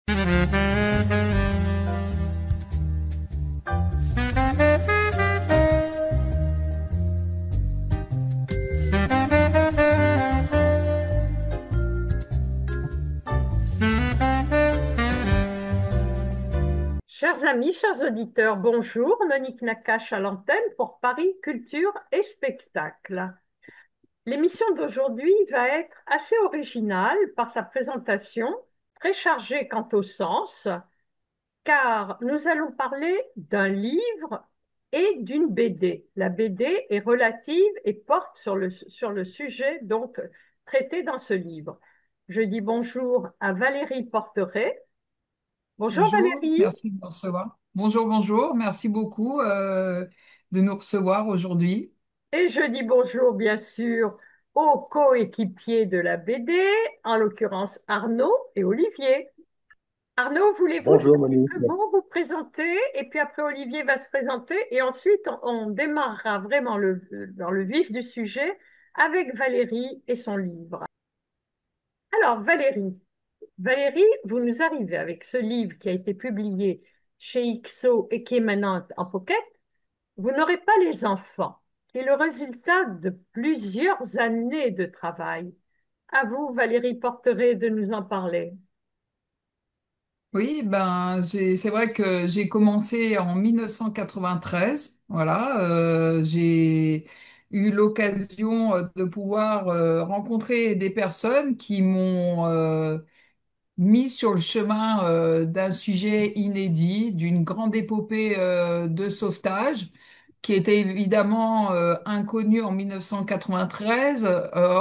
Chers amis, chers auditeurs, bonjour. Monique Nakache à l'antenne pour Paris Culture et Spectacle. L'émission d'aujourd'hui va être assez originale par sa présentation, très chargée quant au sens, car nous allons parler d'un livre et d'une BD. La BD est relative et porte sur le sujet donc traité dans ce livre. Je dis bonjour à Valérie Porteret. Bonjour Bonjour, Valérie. merci de nous recevoir. Bonjour, bonjour, merci beaucoup de nous recevoir aujourd'hui. Et je dis bonjour, bien sûr, aux coéquipiers de la BD, en l'occurrence Arnaud et Olivier. Arnaud, voulez-vous Bonjour en Manu. quelques mots vous présenter? Et puis après, Olivier va se présenter. Et ensuite, on démarrera vraiment dans le vif du sujet avec Valérie et son livre. Alors, Valérie, vous nous arrivez avec ce livre qui a été publié chez IXO et qui est maintenant en pocket. Vous n'aurez pas les enfants, qui est le résultat de plusieurs années de travail. À vous, Valérie Porteret, de nous en parler. Oui, c'est vrai que j'ai commencé en 1993. Voilà, j'ai eu l'occasion de pouvoir rencontrer des personnes qui m'ont mis sur le chemin d'un sujet inédit, d'une grande épopée de sauvetage, qui était évidemment inconnu en 1993,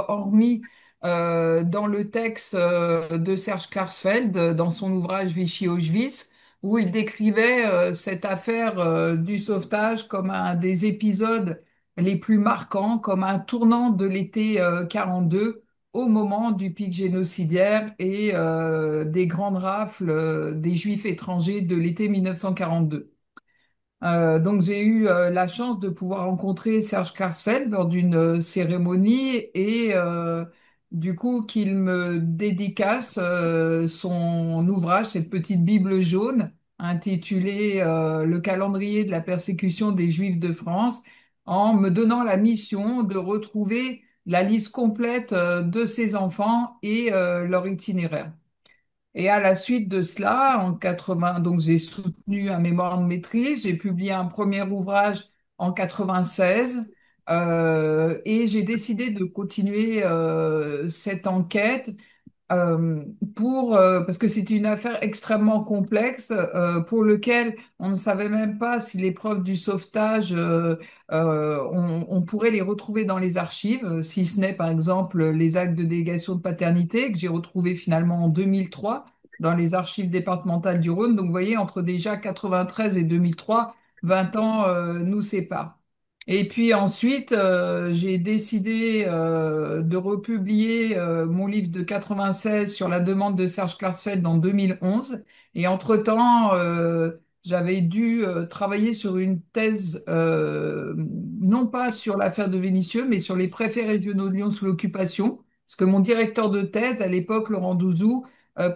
hormis dans le texte de Serge Klarsfeld, dans son ouvrage Vichy-Auschwitz, où il décrivait cette affaire du sauvetage comme un des épisodes les plus marquants, comme un tournant de l'été 42 au moment du pic génocidaire et des grandes rafles des Juifs étrangers de l'été 1942. Donc j'ai eu la chance de pouvoir rencontrer Serge Klarsfeld lors d'une cérémonie et du coup qu'il me dédicace son ouvrage, cette petite Bible jaune intitulée Le calendrier de la persécution des Juifs de France, en me donnant la mission de retrouver la liste complète de ses enfants et leur itinéraire. Et à la suite de cela, en 80, donc j'ai soutenu un mémoire de maîtrise, j'ai publié un premier ouvrage en 96 et j'ai décidé de continuer cette enquête euh, parce que c'est une affaire extrêmement complexe pour lequel on ne savait même pas si les preuves du sauvetage, on pourrait les retrouver dans les archives, si ce n'est par exemple les actes de délégation de paternité que j'ai retrouvés finalement en 2003 dans les archives départementales du Rhône. Donc vous voyez, entre déjà 93 et 2003, 20 ans nous séparent. Et puis ensuite, j'ai décidé de republier mon livre de 96 sur la demande de Serge Klarsfeld en 2011. Et entre-temps, j'avais dû travailler sur une thèse, non pas sur l'affaire de Vénissieux, mais sur les préfets régionaux de Lyon sous l'occupation. Parce que mon directeur de thèse, à l'époque, Laurent Douzou,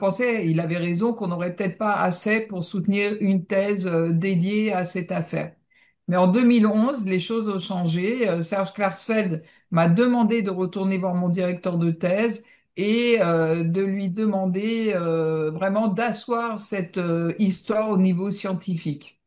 pensait, il avait raison, qu'on n'aurait peut-être pas assez pour soutenir une thèse dédiée à cette affaire. Mais en 2011, les choses ont changé. Serge Klarsfeld m'a demandé de retourner voir mon directeur de thèse et de lui demander vraiment d'asseoir cette histoire au niveau scientifique.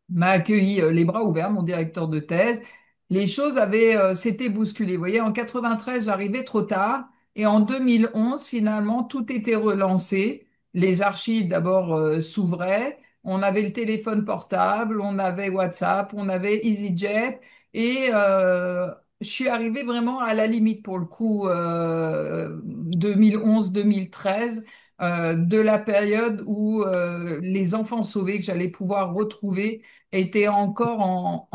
M'a accueilli les bras ouverts, mon directeur de thèse. Les choses avaient s'étaient bousculées. Vous voyez, en 93, j'arrivais trop tard et en 2011, finalement, tout était relancé. Les archives d'abord s'ouvraient. On avait le téléphone portable, on avait WhatsApp, on avait EasyJet et je suis arrivée vraiment à la limite pour le coup 2011-2013 de la période où les enfants sauvés que j'allais pouvoir retrouver était encore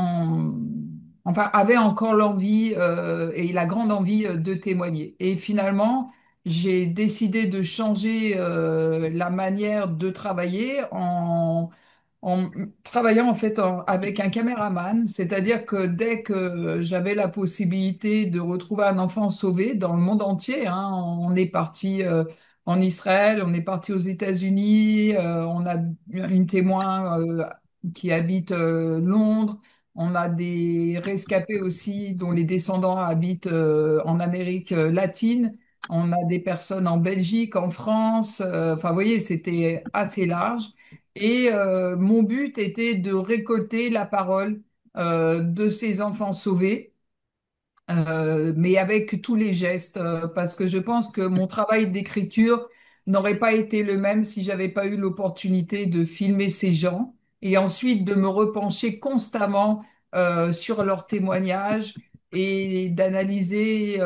enfin, avait encore l'envie et la grande envie de témoigner. Et finalement, j'ai décidé de changer la manière de travailler en travaillant en fait avec un caméraman, c'est-à-dire que dès que j'avais la possibilité de retrouver un enfant sauvé dans le monde entier, hein, on est parti en Israël, on est parti aux États-Unis, on a une témoin qui habite Londres, on a des rescapés aussi dont les descendants habitent en Amérique latine, on a des personnes en Belgique, en France, enfin vous voyez, c'était assez large. Et mon but était de récolter la parole de ces enfants sauvés mais avec tous les gestes, parce que je pense que mon travail d'écriture n'aurait pas été le même si j'avais pas eu l'opportunité de filmer ces gens et ensuite de me repencher constamment sur leurs témoignages et d'analyser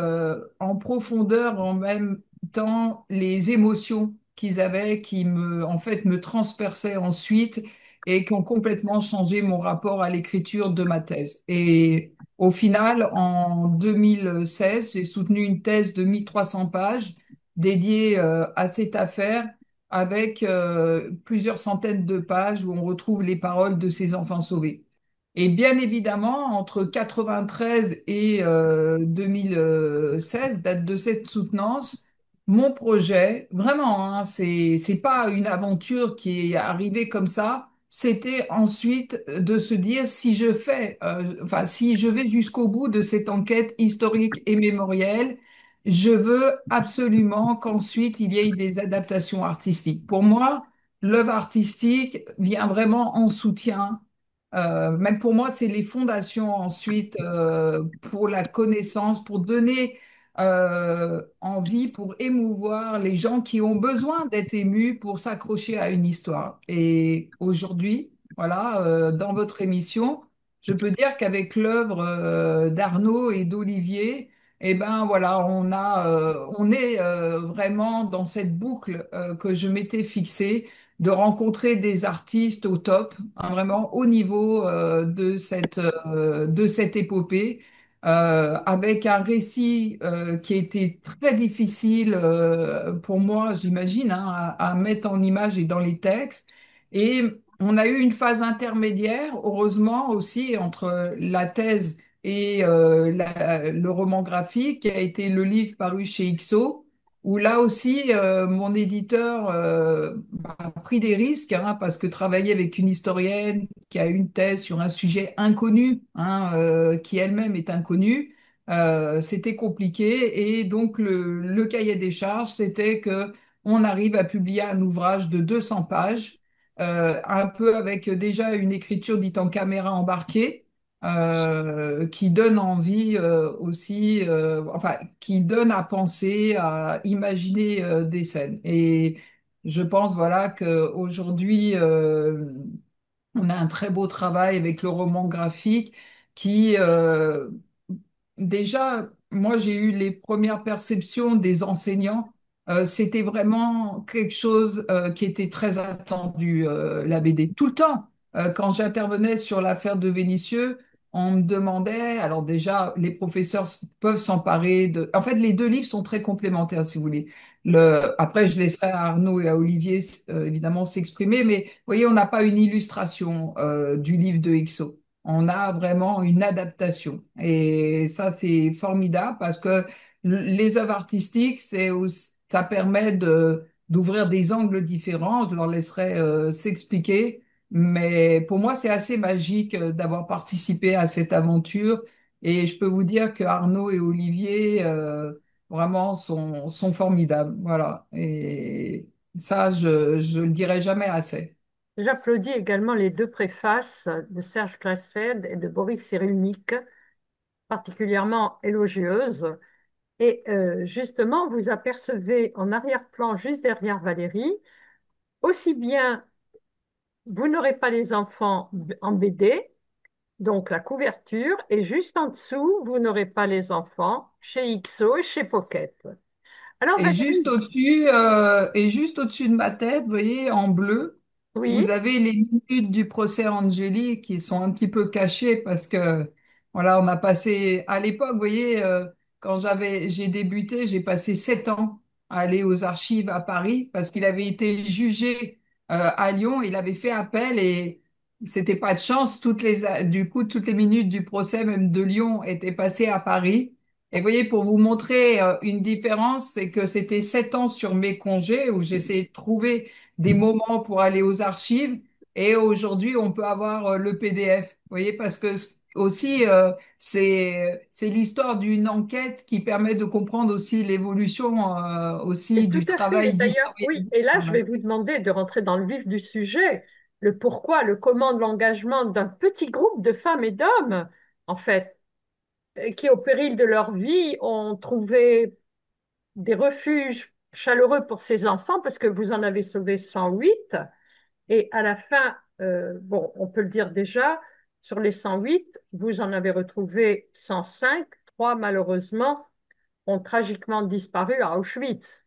en profondeur en même temps les émotions qu'ils avaient qui en fait, me transperçaient ensuite et qui ont complètement changé mon rapport à l'écriture de ma thèse. Et au final, en 2016, j'ai soutenu une thèse de 1300 pages dédiée à cette affaire avec plusieurs centaines de pages où on retrouve les paroles de ces enfants sauvés. Et bien évidemment, entre 93 et 2016, date de cette soutenance, mon projet, vraiment, hein, c'est pas une aventure qui est arrivée comme ça. C'était ensuite de se dire si je fais, enfin si je vais jusqu'au bout de cette enquête historique et mémorielle, je veux absolument qu'ensuite il y ait des adaptations artistiques. Pour moi, l'œuvre artistique vient vraiment en soutien même pour moi, c'est les fondations ensuite pour la connaissance, pour donner envie, pour émouvoir les gens qui ont besoin d'être émus pour s'accrocher à une histoire. Et aujourd'hui, voilà, dans votre émission, je peux dire qu'avec l'œuvre d'Arnaud et d'Olivier, eh ben voilà, on est vraiment dans cette boucle que je m'étais fixée de rencontrer des artistes au top, hein, vraiment au niveau de cette épopée, avec un récit qui était très difficile pour moi, j'imagine, hein, à mettre en image et dans les textes. Et on a eu une phase intermédiaire, heureusement aussi, entre la thèse et le roman graphique, qui a été le livre paru chez IXO où là aussi, mon éditeur a pris des risques, hein, parce que travailler avec une historienne qui a une thèse sur un sujet inconnu, hein, qui elle-même est inconnue, c'était compliqué. Et donc, le cahier des charges, c'était que on arrive à publier un ouvrage de 200 pages, un peu avec déjà une écriture dite en caméra embarquée qui donne envie aussi, enfin, qui donne à penser, à imaginer des scènes. Et je pense, voilà, qu'aujourd'hui, on a un très beau travail avec le roman graphique qui, déjà, moi, j'ai eu les premières perceptions des enseignants. C'était vraiment quelque chose qui était très attendu, la BD. Tout le temps, quand j'intervenais sur l'affaire de Vénissieux, on me demandait, alors déjà, les professeurs peuvent s'emparer de... En fait, les deux livres sont très complémentaires, si vous voulez. Après, je laisserai à Arnaud et à Olivier, évidemment, s'exprimer, mais vous voyez, on n'a pas une illustration du livre de XO. On a vraiment une adaptation. Et ça, c'est formidable parce que les œuvres artistiques, ça permet d'ouvrir des angles différents. Je leur laisserai s'expliquer. Mais pour moi, c'est assez magique d'avoir participé à cette aventure. Et je peux vous dire que Arnaud et Olivier, vraiment, sont formidables. Voilà. Et ça, je le dirai jamais assez. J'applaudis également les deux préfaces de Serge Klarsfeld et de Boris Cyrulnik, particulièrement élogieuses. Et justement, vous apercevez en arrière-plan, juste derrière Valérie, aussi bien vous n'aurez pas les enfants en BD, donc la couverture, et juste en dessous, vous n'aurez pas les enfants chez XO et chez Pocket. Alors Valérie, Et juste au-dessus de ma tête, vous voyez, en bleu, oui, vous avez les minutes du procès Angeli qui sont un petit peu cachées parce que, voilà, on a passé, à l'époque, vous voyez, quand j'ai débuté, j'ai passé 7 ans à aller aux archives à Paris parce qu'il avait été jugé, à Lyon, il avait fait appel et c'était pas de chance, du coup, toutes les minutes du procès, même de Lyon, étaient passées à Paris. Et vous voyez, pour vous montrer une différence, c'est que c'était 7 ans sur mes congés où j'essayais de trouver des moments pour aller aux archives. Et aujourd'hui, on peut avoir le PDF. Vous voyez, parce que aussi, c'est l'histoire d'une enquête qui permet de comprendre aussi l'évolution Et aussi tout du à fait. Et travail d'ailleurs, d'historien. oui, et là, je Voilà. vais vous demander de rentrer dans le vif du sujet, le pourquoi, le comment de l'engagement d'un petit groupe de femmes et d'hommes, en fait, qui, au péril de leur vie, ont trouvé des refuges chaleureux pour ces enfants, parce que vous en avez sauvé 108. Et à la fin, bon, on peut le dire déjà, sur les 108, vous en avez retrouvé 105. Trois, malheureusement, ont tragiquement disparu à Auschwitz.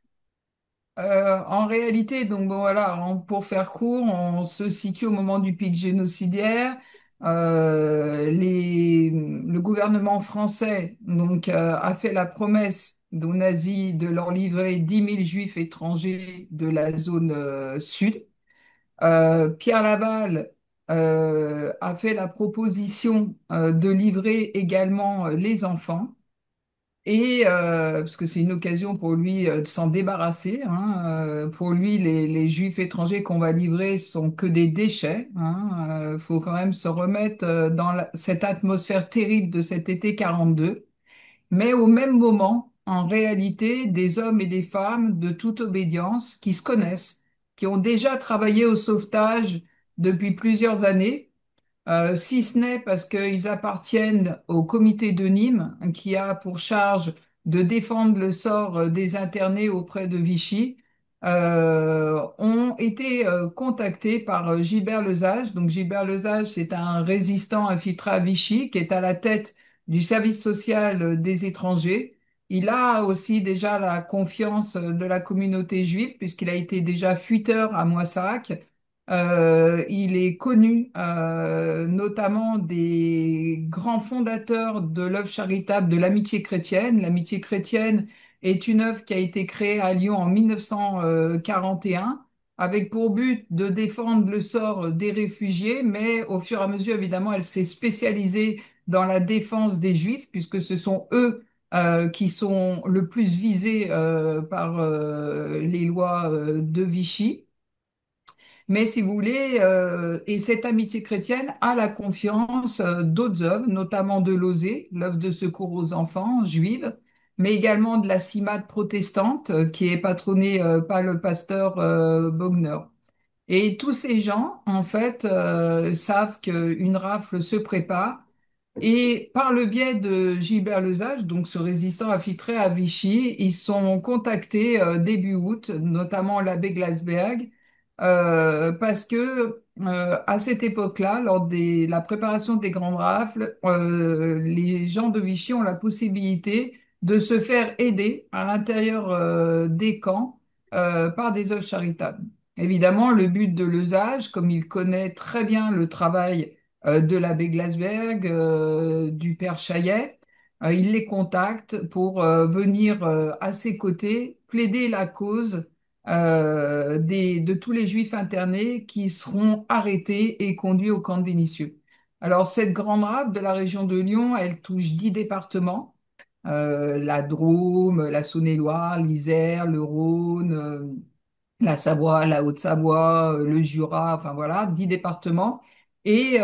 En réalité, donc bon, voilà, pour faire court, on se situe au moment du pic génocidaire. Le gouvernement français donc a fait la promesse aux nazis de leur livrer 10 000 juifs étrangers de la zone sud. Pierre Laval a fait la proposition de livrer également les enfants. Et parce que c'est une occasion pour lui de s'en débarrasser. Hein. Pour lui, les Juifs étrangers qu'on va livrer sont que des déchets. Hein. Faut quand même se remettre dans cette atmosphère terrible de cet été 42. Mais au même moment, en réalité, des hommes et des femmes de toute obédience qui se connaissent, qui ont déjà travaillé au sauvetage depuis plusieurs années, si ce n'est parce qu'ils appartiennent au comité de Nîmes, qui a pour charge de défendre le sort des internés auprès de Vichy, ont été contactés par Gilbert Lesage. Donc Gilbert Lesage, c'est un résistant infiltré à Vichy qui est à la tête du service social des étrangers. Il a aussi déjà la confiance de la communauté juive puisqu'il a été déjà fuiteur à Moissac. Il est connu notamment des grands fondateurs de l'œuvre charitable de l'Amitié chrétienne. L'Amitié chrétienne est une œuvre qui a été créée à Lyon en 1941 avec pour but de défendre le sort des réfugiés, mais au fur et à mesure, évidemment, elle s'est spécialisée dans la défense des Juifs, puisque ce sont eux qui sont le plus visés par les lois de Vichy. Mais si vous voulez, et cette amitié chrétienne a la confiance d'autres œuvres, notamment de l'Osée, l'œuvre de secours aux enfants juive, mais également de la CIMAD protestante, qui est patronnée par le pasteur Bogner. Et tous ces gens, en fait, savent qu'une rafle se prépare. Et par le biais de Gilbert Lesage, donc ce résistant infiltré à Vichy, ils sont contactés début août, notamment l'abbé Glasberg, parce que à cette époque-là, lors de la préparation des grandes rafles, les gens de Vichy ont la possibilité de se faire aider à l'intérieur des camps par des œuvres charitables. Évidemment, le but de Lesage, comme il connaît très bien le travail de l'abbé Glasberg, du père Chaillet. Il les contacte pour venir à ses côtés plaider la cause de tous les juifs internés qui seront arrêtés et conduits au camp de Vénissieux. Alors, cette grande rafle de la région de Lyon, elle touche 10 départements. La Drôme, la Saône-et-Loire, l'Isère, le Rhône, la Savoie, la Haute-Savoie, le Jura, enfin voilà, 10 départements. Et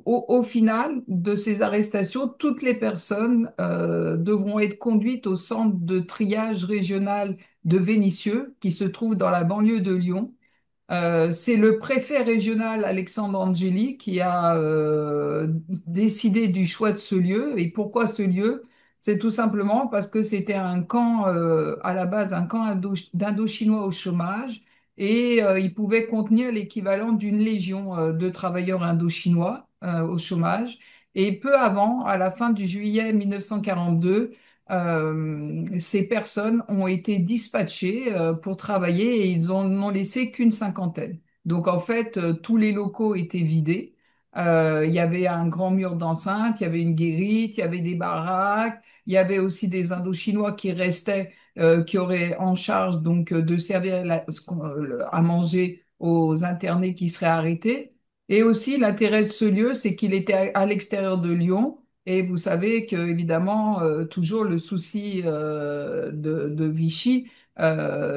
au final de ces arrestations, toutes les personnes devront être conduites au centre de triage régional de Vénissieux, qui se trouve dans la banlieue de Lyon. C'est le préfet régional Alexandre Angeli qui a décidé du choix de ce lieu. Et pourquoi ce lieu? C'est tout simplement parce que c'était un camp, à la base, un camp d'Indochinois au chômage et il pouvait contenir l'équivalent d'une légion de travailleurs indochinois au chômage. Et peu avant, à la fin du juillet 1942, ces personnes ont été dispatchées pour travailler et ils en ont laissé qu'une cinquantaine. Donc en fait, tous les locaux étaient vidés. Il y avait un grand mur d'enceinte, il y avait une guérite, il y avait des baraques, il y avait aussi des Indochinois qui restaient, qui auraient en charge donc de servir à manger aux internés qui seraient arrêtés. Et aussi l'intérêt de ce lieu, c'est qu'il était à l'extérieur de Lyon Et vous savez que, évidemment, toujours le souci de Vichy,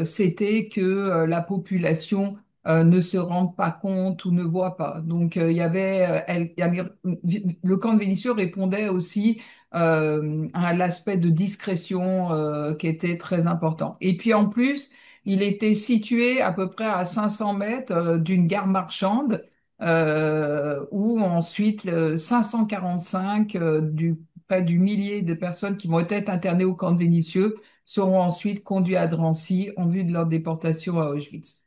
c'était que la population ne se rende pas compte ou ne voit pas. Donc, il y avait, le camp de Vénissieux répondait aussi à l'aspect de discrétion qui était très important. Et puis, en plus, il était situé à peu près à 500 mètres d'une gare marchande où ensuite 545 près du millier de personnes qui vont être internées au camp de Vénissieux seront ensuite conduits à Drancy en vue de leur déportation à Auschwitz.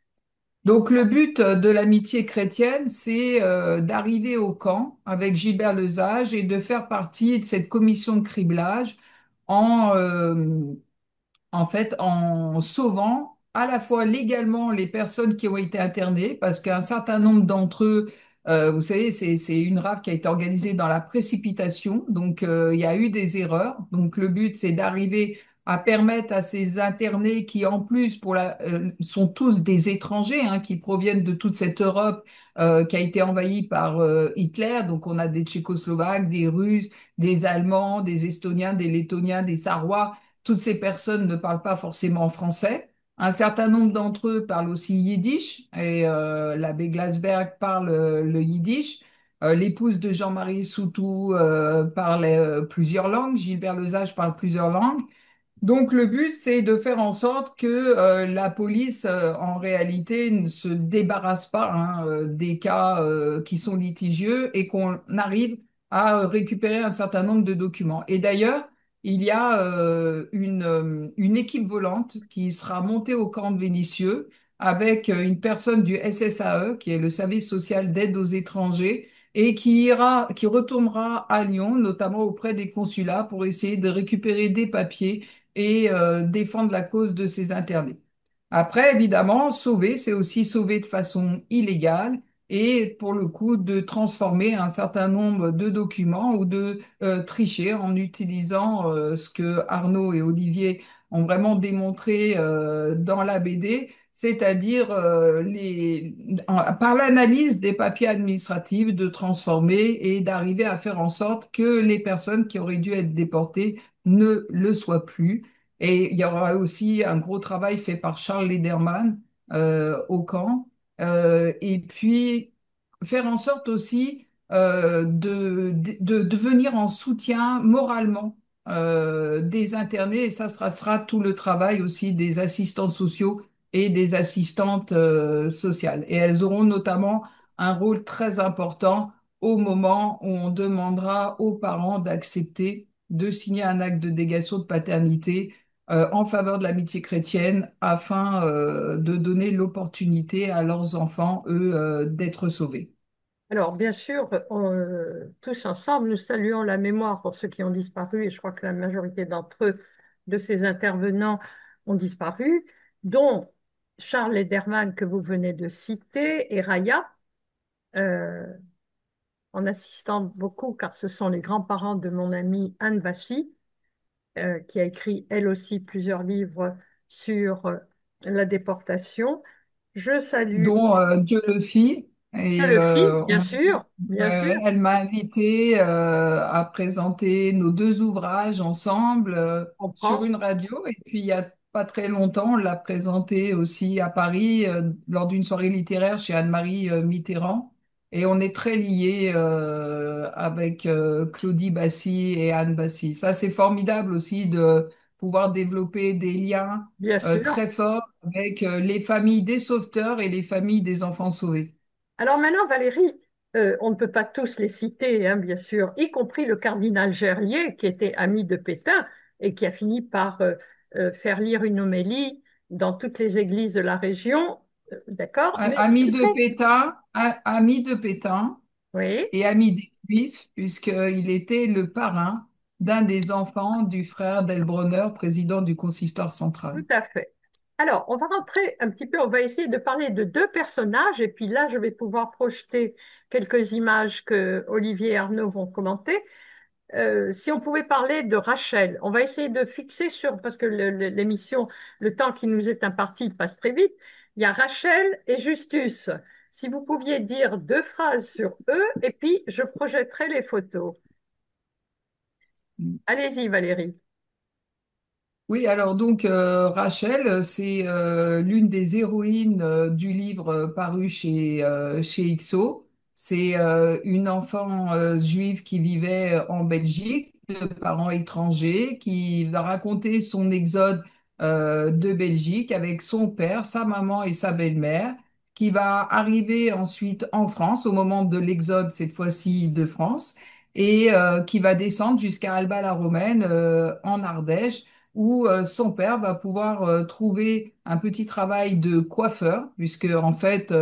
Donc le but de l'amitié chrétienne, c'est d'arriver au camp avec Gilbert Lesage et de faire partie de cette commission de criblage en, en fait, en sauvant à la fois légalement les personnes qui ont été internées, parce qu'un certain nombre d'entre eux, vous savez, c'est une rafle qui a été organisée dans la précipitation, donc il y a eu des erreurs. Donc le but, c'est d'arriver à permettre à ces internés qui, en plus, sont tous des étrangers, hein, qui proviennent de toute cette Europe qui a été envahie par Hitler. Donc on a des Tchécoslovaques, des Russes, des Allemands, des Estoniens, des Lettoniens, des Sarrois. Toutes ces personnes ne parlent pas forcément français. Un certain nombre d'entre eux parlent aussi yiddish et l'abbé Glasberg parle le yiddish. L'épouse de Jean-Marie Soutou parle plusieurs langues. Gilbert Lesage parle plusieurs langues. Donc le but, c'est de faire en sorte que la police, en réalité, ne se débarrasse pas hein, des cas qui sont litigieux et qu'on arrive à récupérer un certain nombre de documents. Et d'ailleurs, il y a une équipe volante qui sera montée au camp de Vénissieux avec une personne du SSAE, qui est le service social d'aide aux étrangers, et qui retournera à Lyon, notamment auprès des consulats, pour essayer de récupérer des papiers et défendre la cause de ces internés. Après, évidemment, sauver, c'est aussi sauver de façon illégale et pour le coup de transformer un certain nombre de documents ou de tricher en utilisant ce que Arnaud et Olivier ont vraiment démontré dans la BD, c'est-à-dire par l'analyse des papiers administratifs, de transformer et d'arriver à faire en sorte que les personnes qui auraient dû être déportées ne le soient plus. Et il y aura aussi un gros travail fait par Charles Lederman au camp. Et puis faire en sorte aussi de venir en soutien moralement des internés. Et ça sera tout le travail aussi des assistantes sociaux et des assistantes sociales. Et elles auront notamment un rôle très important au moment où on demandera aux parents d'accepter de signer un acte de délégation de paternité en faveur de l'amitié chrétienne afin de donner l'opportunité à leurs enfants, eux, d'être sauvés. Alors, bien sûr, tous ensemble, nous saluons la mémoire pour ceux qui ont disparu, et je crois que la majorité d'entre eux, de ces intervenants, ont disparu, dont Charles Lederman, que vous venez de citer, et Raya, euh, en assistant beaucoup, car ce sont les grands-parents de mon amie Anne Bassi, qui a écrit elle aussi plusieurs livres sur la déportation. Je salue Dont Dieu le fit. Et le film, bien sûr, bien sûr, elle m'a invité à présenter nos deux ouvrages ensemble on sur prend. une radio. Et puis, il y a pas très longtemps, on l'a présenté aussi à Paris lors d'une soirée littéraire chez Anne-Marie Mitterrand. Et on est très liés avec Claudie Bassy et Anne Bassy. Ça, c'est formidable aussi de pouvoir développer des liens Bien sûr. très forts avec les familles des sauveteurs et les familles des enfants sauvés. Alors maintenant, Valérie, on ne peut pas tous les citer, hein, bien sûr, y compris le cardinal Gerlier, qui était ami de Pétain et qui a fini par faire lire une homélie dans toutes les églises de la région. D'accord? Mais Ami il de faut... Pétain, ami de Pétain Oui, et ami des Juifs, puisqu'il était le parrain d'un des enfants du frère d'Elbronner, président du consistoire central. tout à fait. Alors, on va rentrer un petit peu, on va essayer de parler de deux personnages, et puis là, je vais pouvoir projeter quelques images que Olivier et Arnaud vont commenter. Si on pouvait parler de Rachel, on va essayer de fixer sur, parce que l'émission, le temps qui nous est imparti passe très vite, il y a Rachel et Justus. Si vous pouviez dire deux phrases sur eux, et puis je projetterai les photos. Allez-y, Valérie. Oui, alors donc Rachel, c'est l'une des héroïnes du livre paru chez IXO. C'est une enfant juive qui vivait en Belgique, de parents étrangers, qui va raconter son exode de Belgique avec son père, sa maman et sa belle-mère, qui va arriver ensuite en France au moment de l'exode, cette fois-ci de France, et qui va descendre jusqu'à Alba-la-Romaine en Ardèche où son père va pouvoir trouver un petit travail de coiffeur, puisque en fait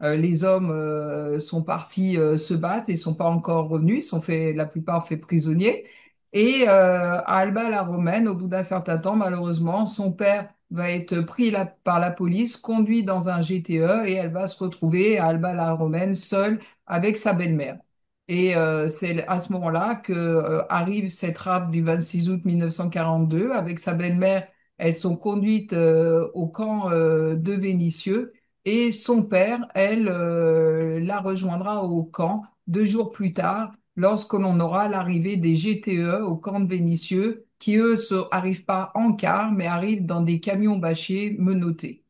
les hommes sont partis se battre et sont pas encore revenus, ils sont fait la plupart faits prisonniers. Et à Alba la Romaine, au bout d'un certain temps, malheureusement, son père va être pris par la police, conduit dans un GTE et elle va se retrouver à Alba la Romaine seule avec sa belle-mère. Et c'est à ce moment-là que arrive cette rafle du 26 août 1942 avec sa belle-mère. Elles sont conduites au camp de Vénissieux et son père, elle, la rejoindra au camp 2 jours plus tard lorsque l'on aura l'arrivée des GTE au camp de Vénissieux qui, eux, arrivent pas en car mais arrivent dans des camions bâchés menottés.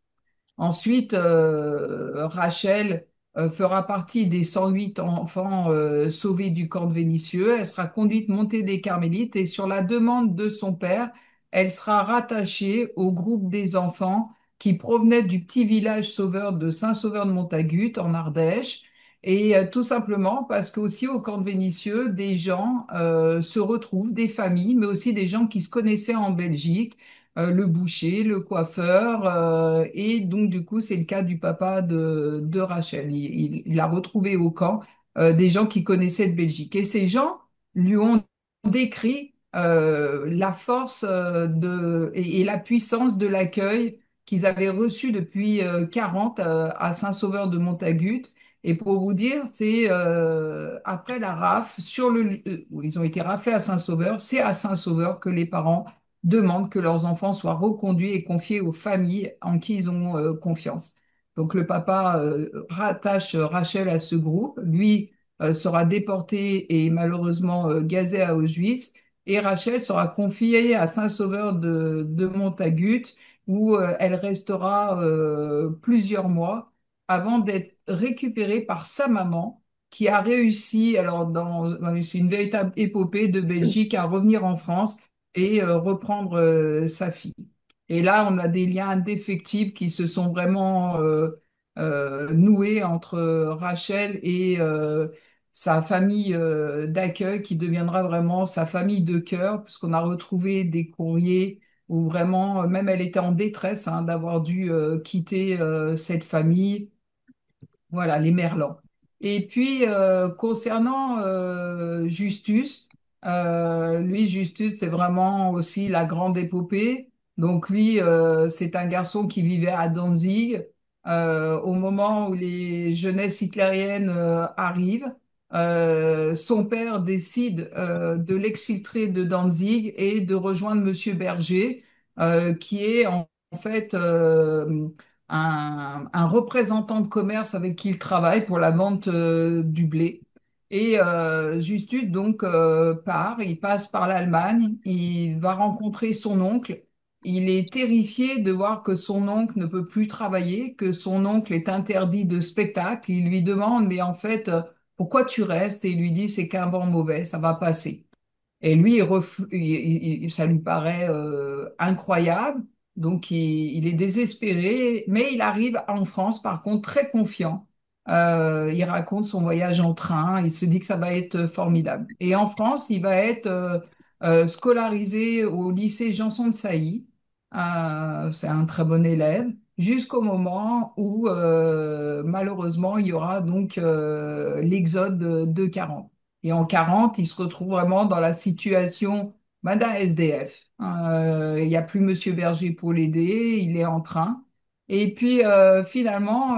Ensuite, Rachel fera partie des 108 enfants sauvés du camp de Vénissieux. Elle sera conduite montée des Carmélites et sur la demande de son père, elle sera rattachée au groupe des enfants qui provenaient du petit village sauveur de Saint-Sauveur de Montagut en Ardèche. Et tout simplement parce qu'aussi au camp de Vénissieux, des gens se retrouvent, des familles, mais aussi des gens qui se connaissaient en Belgique le boucher, le coiffeur, et donc du coup c'est le cas du papa de Rachel. Il a retrouvé au camp des gens qui connaissaient de Belgique. Et ces gens lui ont décrit la force et la puissance de l'accueil qu'ils avaient reçu depuis 40 à Saint-Sauveur de Montagut. Et pour vous dire, c'est après la rafle, où ils ont été raflés à Saint-Sauveur, c'est à Saint-Sauveur que les parents demandent que leurs enfants soient reconduits et confiés aux familles en qui ils ont confiance. Donc le papa rattache Rachel à ce groupe. Lui sera déporté et malheureusement gazé à Auschwitz. Et Rachel sera confiée à Saint-Sauveur de Montagut, où elle restera plusieurs mois avant d'être récupérée par sa maman, qui a réussi, alors c'est une véritable épopée de Belgique, à revenir en France et reprendre sa fille. Et là, on a des liens indéfectibles qui se sont vraiment noués entre Rachel et sa famille d'accueil qui deviendra vraiment sa famille de cœur, puisqu'on a retrouvé des courriers où vraiment, même elle était en détresse hein, d'avoir dû quitter cette famille. Voilà, les merlans. Et puis, concernant Justus, lui, Justus, c'est vraiment aussi la grande épopée. Donc, lui, c'est un garçon qui vivait à Danzig au moment où les jeunesses hitlériennes arrivent. Son père décide de l'exfiltrer de Danzig et de rejoindre Monsieur Berger, qui est en fait un représentant de commerce avec qui il travaille pour la vente du blé. Et Justus donc part, il passe par l'Allemagne, il va rencontrer son oncle. Il est terrifié de voir que son oncle ne peut plus travailler, que son oncle est interdit de spectacle. Il lui demande, mais en fait, pourquoi tu restes? Et il lui dit, c'est qu'un vent mauvais, ça va passer. Et lui, ça lui paraît incroyable. Donc, il est désespéré, mais il arrive en France, par contre, très confiant. Il raconte son voyage en train, il se dit que ça va être formidable. Et en France, il va être scolarisé au lycée Janson de Sailly. C'est un très bon élève, jusqu'au moment où, malheureusement, il y aura donc l'exode de 40. Et en 40, il se retrouve vraiment dans la situation d'un SDF. Il n'y a plus Monsieur Berger pour l'aider, il est en train. Et puis finalement,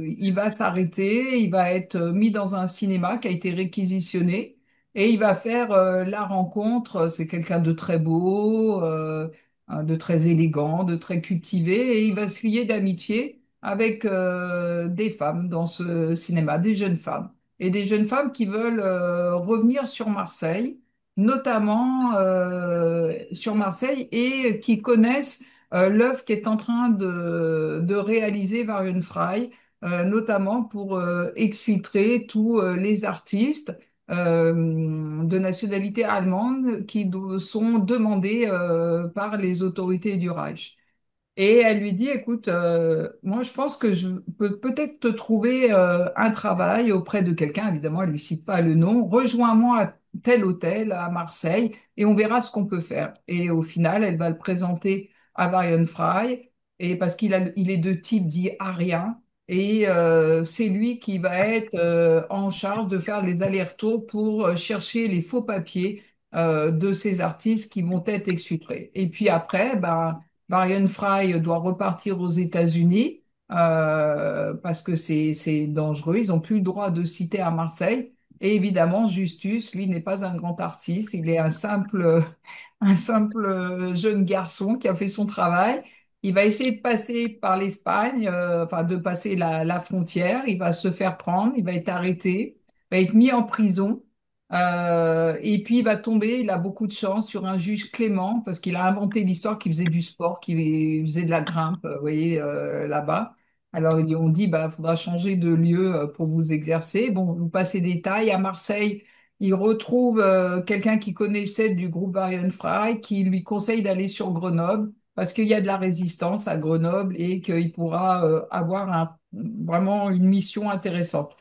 il va s'arrêter, il va être mis dans un cinéma qui a été réquisitionné et il va faire la rencontre. C'est quelqu'un de très beau, de très élégant, de très cultivé et il va se lier d'amitié avec des femmes dans ce cinéma, des jeunes femmes et des jeunes femmes qui veulent revenir sur Marseille. notamment sur Marseille, et qui connaissent l'œuvre qu'est en train de réaliser Varian Fry, notamment pour exfiltrer tous les artistes de nationalité allemande qui sont demandés par les autorités du Reich. Et elle lui dit, écoute, moi je pense que je peux peut-être te trouver un travail auprès de quelqu'un, évidemment, elle lui cite pas le nom, rejoins-moi à tel hôtel à Marseille et on verra ce qu'on peut faire. Et au final, elle va le présenter à Varian Fry, et parce il est de type dit arien, et c'est lui qui va être en charge de faire les allers-retours pour chercher les faux papiers de ces artistes qui vont être exfiltrés. Et puis après, ben Varian Fry doit repartir aux États-Unis parce que c'est dangereux. Ils n'ont plus le droit de citer à Marseille. Et évidemment, Justus, lui, n'est pas un grand artiste. Il est un simple jeune garçon qui a fait son travail. Il va essayer de passer par l'Espagne, enfin de passer la frontière. Il va se faire prendre. Il va être arrêté, va être mis en prison. Et puis il va tomber, il a beaucoup de chance, sur un juge clément parce qu'il a inventé l'histoire qu'il faisait du sport, qu'il faisait de la grimpe, vous voyez, là-bas. Alors ils lui ont dit, bah, faudra changer de lieu pour vous exercer. Bon, vous passez des détails. À Marseille, il retrouve quelqu'un qu'il connaissait du groupe Varian Fry qui lui conseille d'aller sur Grenoble parce qu'il y a de la résistance à Grenoble et qu'il pourra avoir vraiment une mission intéressante.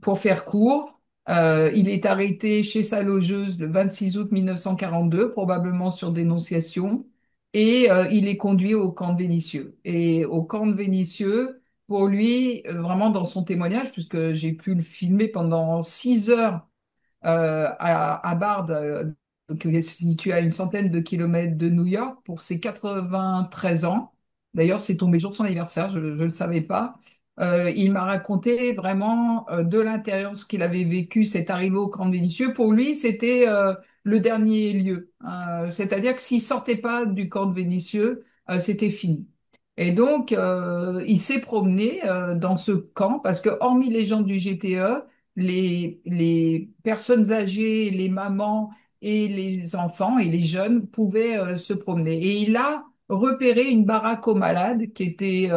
Pour faire court, il est arrêté chez sa logeuse le 26 août 1942, probablement sur dénonciation, et il est conduit au camp de Vénissieux. Et au camp de Vénissieux, pour lui, vraiment dans son témoignage, puisque j'ai pu le filmer pendant 6 heures à Bard, qui est situé à une centaine de kilomètres de New York, pour ses 93 ans. D'ailleurs, c'est tombé le jour de son anniversaire, je ne le savais pas. Il m'a raconté vraiment de l'intérieur ce qu'il avait vécu, cette arrivée au camp de Vénissieux. Pour lui, c'était le dernier lieu. C'est-à-dire que s'il sortait pas du camp de Vénissieux, c'était fini. Et donc, il s'est promené dans ce camp parce que, hormis les gens du GTE, les personnes âgées, les mamans et les enfants et les jeunes pouvaient se promener. Et il a repéré une baraque aux malades qui était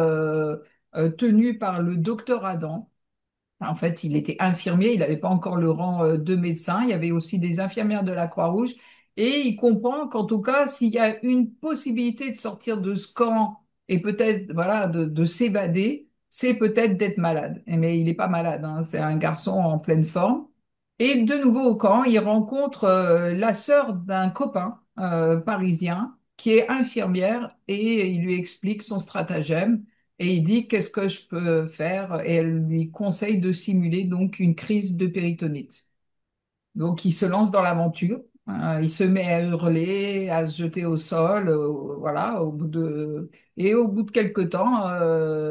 tenue par le docteur Adam. En fait, il était infirmier, il n'avait pas encore le rang de médecin. Il y avait aussi des infirmières de la Croix-Rouge. Et il comprend qu'en tout cas, s'il y a une possibilité de sortir de ce camp et peut-être voilà, de s'évader, c'est peut-être d'être malade. Mais il n'est pas malade, hein. C'est un garçon en pleine forme. Et de nouveau au camp, il rencontre la sœur d'un copain parisien qui est infirmière et il lui explique son stratagème. Et il dit qu'est-ce que je peux faire et elle lui conseille de simuler donc une crise de péritonite. Donc il se lance dans l'aventure, il se met à hurler, à se jeter au sol, voilà, et au bout de quelque temps,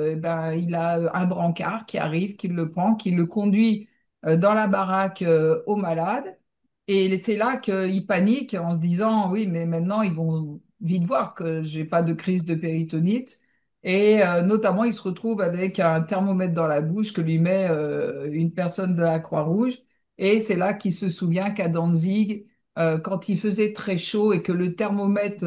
eh ben, il a un brancard qui arrive, qui le prend, qui le conduit dans la baraque aux malades. Et c'est là qu'il panique en se disant, oui, mais maintenant ils vont vite voir que j'ai pas de crise de péritonite. Et notamment, il se retrouve avec un thermomètre dans la bouche que lui met une personne de la Croix-Rouge. Et c'est là qu'il se souvient qu'à Danzig, quand il faisait très chaud et que le thermomètre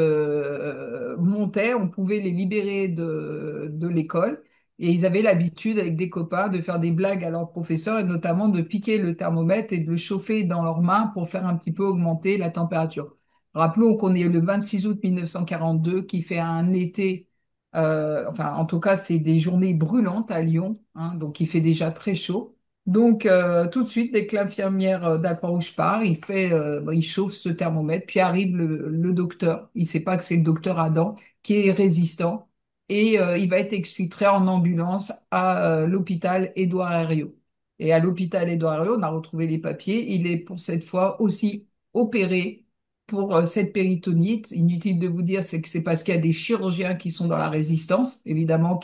montait, on pouvait les libérer de l'école. Et ils avaient l'habitude, avec des copains, de faire des blagues à leurs professeurs et notamment de piquer le thermomètre et de le chauffer dans leurs mains pour faire un petit peu augmenter la température. Rappelons qu'on est le 26 août 1942, qui fait un été, enfin en tout cas c'est des journées brûlantes à Lyon, hein, donc il fait déjà très chaud. Donc, tout de suite, dès que l'infirmière d'Aquarouche part, il chauffe ce thermomètre, puis arrive le docteur. Il sait pas que c'est le docteur Adam, qui est résistant, et il va être exfiltré en ambulance à l'hôpital Édouard Herriot. Et à l'hôpital Édouard Herriot, on a retrouvé les papiers. Il est pour cette fois aussi opéré pour cette péritonite. Inutile de vous dire, c'est que c'est parce qu'il y a des chirurgiens qui sont dans la résistance. Évidemment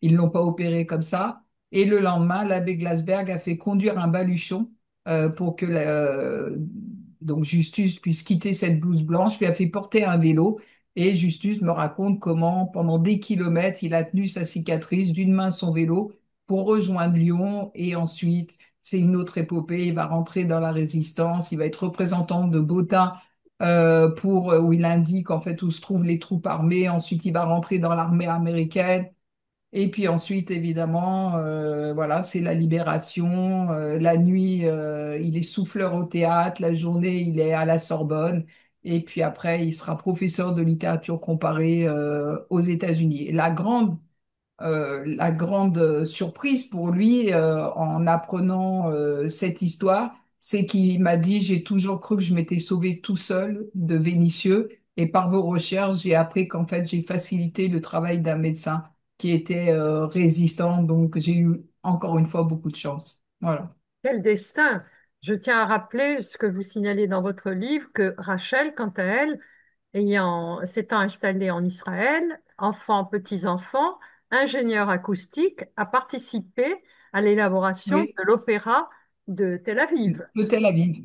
ils l'ont pas opéré comme ça. Et le lendemain, l'abbé Glasberg a fait conduire un baluchon pour que donc Justus puisse quitter cette blouse blanche, lui a fait porter un vélo. Et Justus me raconte comment, pendant des kilomètres, il a tenu sa cicatrice d'une main son vélo pour rejoindre Lyon et ensuite c'est une autre épopée. Il va rentrer dans la résistance, il va être représentant de Botha où il indique en fait où se trouvent les troupes armées. Ensuite, il va rentrer dans l'armée américaine. Et puis ensuite, évidemment, voilà, c'est la libération. La nuit, il est souffleur au théâtre. La journée, il est à la Sorbonne. Et puis après, il sera professeur de littérature comparée aux États-Unis. La grande surprise pour lui en apprenant cette histoire, c'est qu'il m'a dit, j'ai toujours cru que je m'étais sauvé tout seul de Vénissieux et par vos recherches, j'ai appris qu'en fait, j'ai facilité le travail d'un médecin qui était résistant. Donc, j'ai eu encore une fois beaucoup de chance. Voilà. Quel destin! Je tiens à rappeler ce que vous signalez dans votre livre, que Rachel, quant à elle, s'étant installée en Israël, enfant, petits-enfants, ingénieur acoustique, a participé à l'élaboration Oui, de l'opéra de Tel Aviv. de Tel Aviv.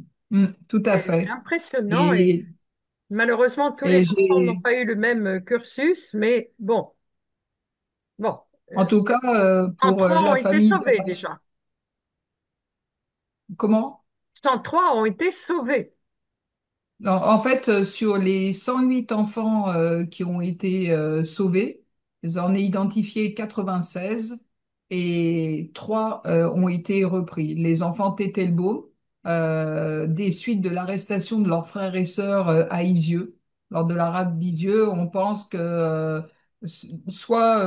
Tout à C'est fait. impressionnant et Et, malheureusement, tous les et enfants n'ont j'ai, pas eu le même cursus, mais bon, bon, en tout cas, pour 103 ont la été famille de sauvés Rachel, déjà. comment? 103 ont été sauvés. En fait, sur les 108 enfants qui ont été sauvés, j'en ai identifié 96 et 3 ont été repris. Les enfants Tetelbo, des suites de l'arrestation de leurs frères et sœurs à Isieux. Lors de la rade d'Isieux, on pense que soit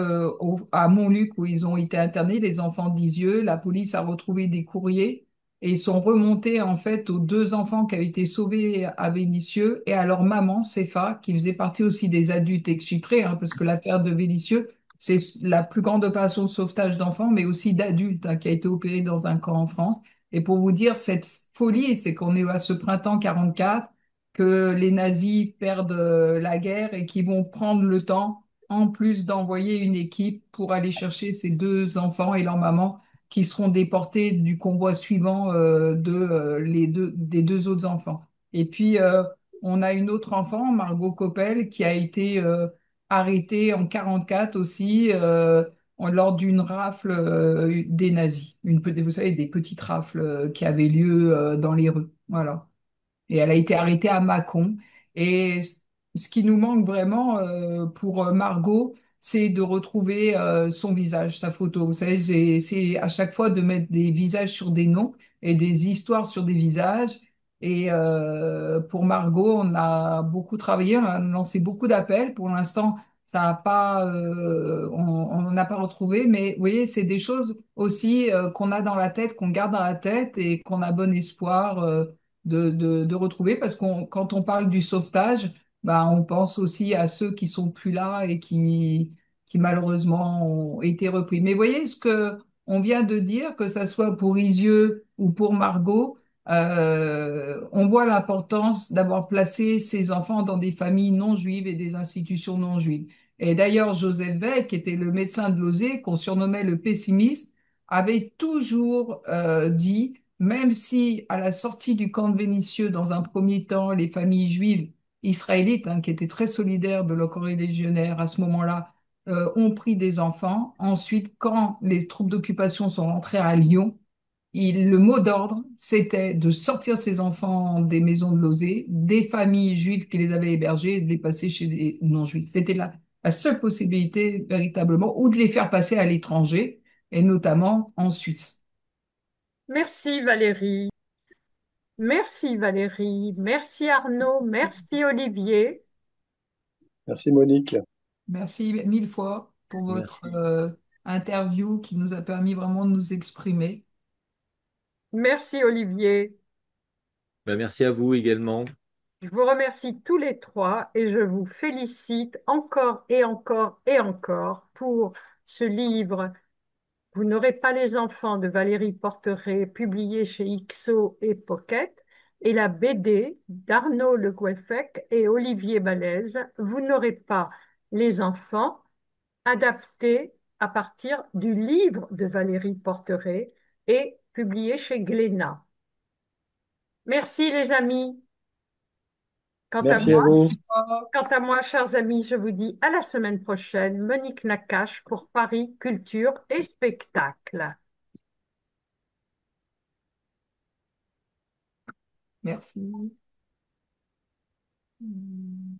à Montluc où ils ont été internés, les enfants d'Isieux, la police a retrouvé des courriers et ils sont remontés en fait aux deux enfants qui avaient été sauvés à Vénissieux et à leur maman, Cépha, qui faisait partie aussi des adultes exfiltrés, hein, parce que l'affaire de Vénissieux, c'est la plus grande opération de sauvetage d'enfants, mais aussi d'adultes, hein, qui a été opérée dans un camp en France. Et pour vous dire, cette folie, c'est qu'on est à ce printemps 44, que les nazis perdent la guerre et qu'ils vont prendre le temps, en plus d'envoyer une équipe pour aller chercher ces deux enfants et leur maman qui seront déportés du convoi suivant des deux autres enfants. Et puis, on a une autre enfant, Margot Coppel, qui a été arrêtée en 44 aussi lors d'une rafle des nazis. Vous savez, des petites rafles qui avaient lieu dans les rues. Voilà. Et elle a été arrêtée à Mâcon. Et ce qui nous manque vraiment pour Margot, c'est de retrouver son visage, sa photo. Vous savez, c'est à chaque fois de mettre des visages sur des noms et des histoires sur des visages. Et pour Margot, on a beaucoup travaillé, on a lancé beaucoup d'appels. Pour l'instant, ça a pas, on n'a pas retrouvé. Mais vous voyez, c'est des choses aussi qu'on a dans la tête, qu'on garde dans la tête et qu'on a bon espoir. De retrouver parce qu'on quand on parle du sauvetage, bah, on pense aussi à ceux qui sont plus là et qui malheureusement ont été repris. Mais voyez ce que on vient de dire, que ça soit pour Isieux ou pour Margot, on voit l'importance d'avoir placé ces enfants dans des familles non juives et des institutions non juives. Et d'ailleurs, Joseph Wey, qui était le médecin de Lausée, qu'on surnommait le pessimiste, avait toujours dit même si à la sortie du camp de Vénissieux, dans un premier temps, les familles juives israélites, hein, qui étaient très solidaires de leurs corréligionnaires à ce moment-là, ont pris des enfants. Ensuite, quand les troupes d'occupation sont rentrées à Lyon, le mot d'ordre, c'était de sortir ces enfants des maisons de logis, des familles juives qui les avaient hébergés et de les passer chez des non-juifs. C'était la seule possibilité véritablement, ou de les faire passer à l'étranger, et notamment en Suisse. Merci Valérie. Merci Valérie. Merci Arnaud. Merci Olivier. Merci Monique. Merci mille fois pour votre Merci. interview qui nous a permis vraiment de nous exprimer. Merci Olivier. Ben, merci à vous également. Je vous remercie tous les trois et je vous félicite encore et encore et encore pour ce livre Vous n'aurez pas les enfants de Valérie Porteret, publié chez IXO et Pocket, et la BD d'Arnaud Le Goueffec et Olivier Balèze, Vous n'aurez pas les enfants, adapté à partir du livre de Valérie Porteret et publié chez Glénat. Merci les amis. Quant à Merci à moi, vous. Quant à moi, chers amis, je vous dis à la semaine prochaine. Monique Nakache pour Paris Culture et Spectacle. Merci. Hmm.